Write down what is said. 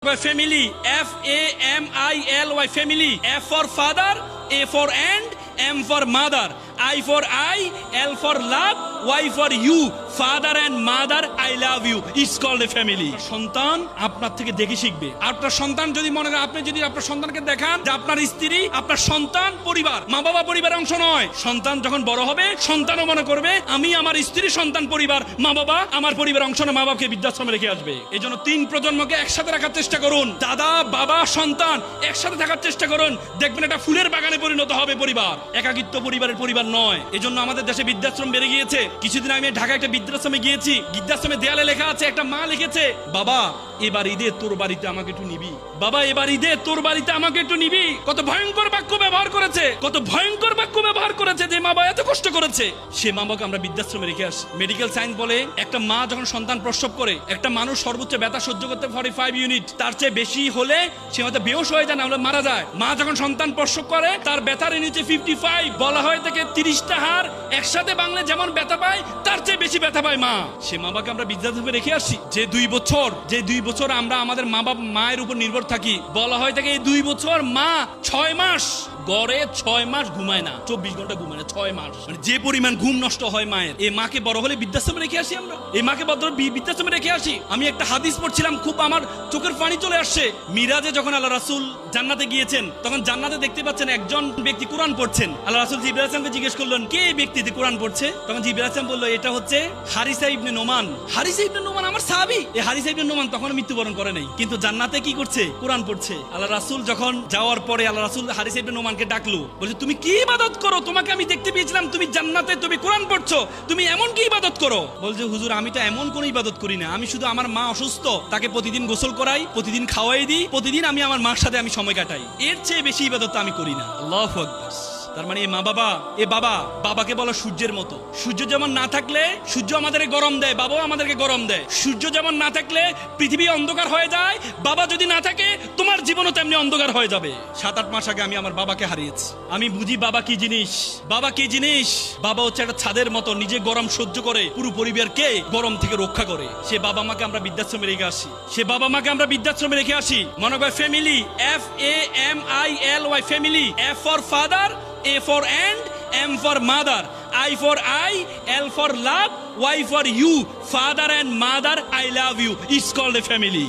Family, Family, family. F for father, A for and, M for mother, I for I, L for love, Y for you, father and mother, I love you. It's called a family. সন্তান আপনার থেকে দেখে শিখবে। আপনার সন্তান যদি মনে করেন, আপনি যদি আপনার সন্তানকে দেখান যে আপনার স্ত্রী, আপনার সন্তান পরিবার, মা বাবা পরিবারের অংশ নয়। সন্তান যখন বড় হবে, সন্তানও মনে করবে আমি আমার স্ত্রী, সন্তান, পরিবার, মা বাবা আমার পরিবারের অংশ না, মা বাবাকে বৃদ্ধাশ্রমে রেখে আসবে। এই জন্য 3 প্রজন্মকে একসাথে রাখার চেষ্টা করুন। দাদা, বাবা, সন্তান একসাথে থাকার চেষ্টা করুন। দেখবেন একটা ফুলের বাগানে পরিণত হবে পরিবার। একাকিত্ব পরিবারের পরিবার নয়। এই জন্য আমাদের দেশে বৃদ্ধাশ্রম বেড়ে গিয়েছে। কিছুদিন আগে ঢাকা একটা বৃদ্ধাশ্রমে গিয়েছি। বৃদ্ধাশ্রমে দেয়ালে লেখা আছে, একটা মা লিখেছে, বাবা এবার ঈদে তোর বাড়িতে আমাকে একটু নিবি, বাবা এবার ঈদে তোর বাড়িতে আমাকে একটু নিবি। কত ভয়ঙ্কর বাক্য ব্যবহার করেছে, কত ভয়ঙ্কর বাক্য ব্যবহার করেছে। যে মা বাবা এত কষ্ট করেছে, সে মা বাবাকে আমরা বৃদ্ধাশ্রমে রেখে আসি। মেডিকেল সায়েন্স বলে একটা মা যখন সন্তান প্রসব করে, একটা মানুষ সর্বোচ্চ ব্যথা সহ্য করতে 45 ইউনিট, তার চেয়ে বেশি হলে সে হয়তো বেহুশ হয়ে যায়, না হলে মারা যায়। মা যখন সন্তান প্রসব করে, তার ব্যথার ইউনিট 55। বলা হয় থেকে 30টা হাড় একসাথে বাংলা যেমন ব্যথা পায়, তার চেয়ে বেশি ব্যথা পায় মা। সে মা বাবাকে আমরা বৃদ্ধাশ্রমে রেখে আসি। যে 2 বছর আমরা আমাদের মা বাবা মায়ের উপর নির্ভর থাকি। বলা হয় থেকে এই 2 বছর মা 6 মাস গড়ে 6 মাস ঘুমায় না, 24 ঘন্টা ঘুমায় না, 6 মাস। মানে যে পরিমাণ ঘুম নষ্ট হয় মায়ের। এই মাকে বড় হলে বৃদ্ধাশ্রমে রেখে আসি আমরা। এই মাকে বৃদ্ধাশ্রমে রেখে আসি। আমি একটা হাদিস পড়ছিলাম, খুব আমার চোখের পানি চলে আসছে। মিরাজে যখন আল্লাহ রাসূল জান্নাতে গিয়েছেন, তখন জান্নাতে দেখতে পাচ্ছেন একজন ব্যক্তি কোরআন পড়ছেন। আল্লাহ রাসূল জিবরাইল আলাইহিস সালামকে জিজ্ঞেস করলেন, কে এই ব্যক্তি যে কোরআন পড়ছে? তখন জিবরাইল আলাইহিস সালাম বলল, এটা হচ্ছে হারিসা ইবনে নোমান। হারিসা ইবনে নোমান আমার সাহাবী। এই হারিসা ইবনে নোমান তখন মৃত্যুবরণ করে নাই, কিন্তু জান্নাতে কি করছে? কোরআন পড়ছে। আল্লাহ রাসূল যখন যাওয়ার পরে আল্লাহ রাসূল হারিসা ইবনে নোমানকে ডাকলো, বলছে, তুমি কি ইবাদত করো? তোমাকে আমি দেখতে পেয়েছিলাম তুমি জান্নাতে, তুমি কোরআন পড়ছো, তুমি এমন কি ইবাদত করো? বলছে, হুজুর আমি তো এমন কোন ইবাদত করি না, আমি শুধু আমার মা অসুস্থ, তাকে প্রতিদিন গোসল করাই, প্রতিদিন খাওয়াই দিই, প্রতিদিন আমি আমার মার সাথে আমি সময় কাটাই, এর চেয়ে বেশি ইবাদত আমি করি না। আল্লাহু আকবার। তার মানে মা বাবা, বাবাকে বলা সূর্যের মতো। সূর্য যেমন না থাকলে সূর্য আমাদেরকে গরম দেয়, বাবাও আমাদেরকে গরম দেয়। সূর্য যেমন না থাকলে পৃথিবী অন্ধকার হয়ে যায়, বাবা যদি না থাকে তোমার জীবনও তেমনি অন্ধকার হয়ে যাবে। 7-8 মাস আগে আমি আমার বাবাকে হারিয়েছি। আমি বুঝি বাবা কি জিনিস। বাবা হচ্ছে একটা ছাদের মতো, নিজে গরম সহ্য করে পুরো পরিবারকে গরম থেকে রক্ষা করে। সে বাবা মাকে আমরা বৃদ্ধাশ্রমে রেখে আসি। মনে কর family, FAMILY, family. F for father, A for and, M for mother, I for I, L for love, Y for you, father and mother, I love you. It's called a family.